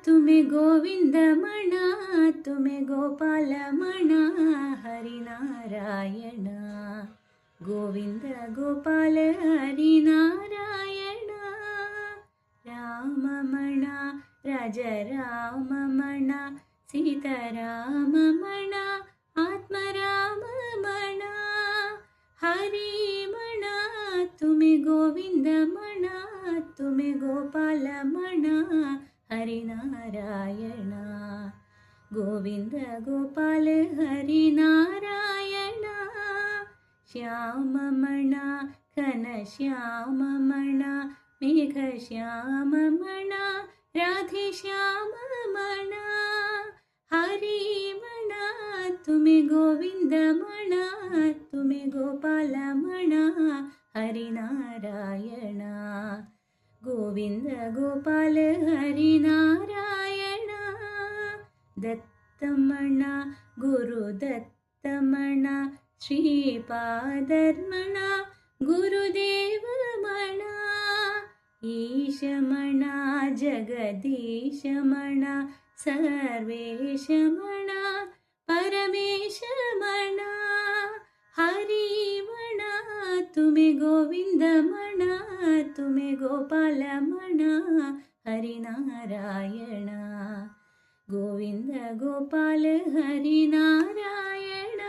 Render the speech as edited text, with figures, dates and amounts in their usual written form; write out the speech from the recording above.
तुम्हें गोविंदमण तुम्हें गोपालमण हरिनारायण गोविंद गोपाल हरिनारायण राममण राज राममण सीताराममण आत्मराममण हरिमण तुम्हें गोविंदमण तुम्हें गोपालमण हरिनारायण गोविंद गोपाल हरिनारायण श्याममण घनश्याममण मेघश्याममण राधेश्याममण हरिमण तुम्हें गोविंदमण तुम्हें गोपालमण हरिनारायण गोविंद गोपाल हरिनारायण दत्तमण गुरुदत्तमण श्रीपादर्मण गुरुदेवमण ईशमण जगदीशमण सर्वेशमण परमेशमण हरिमण तुम्हें गोविंदमण तुम्हें गोपालमण हरिनारायण गोविंद गोपाल हरिनारायण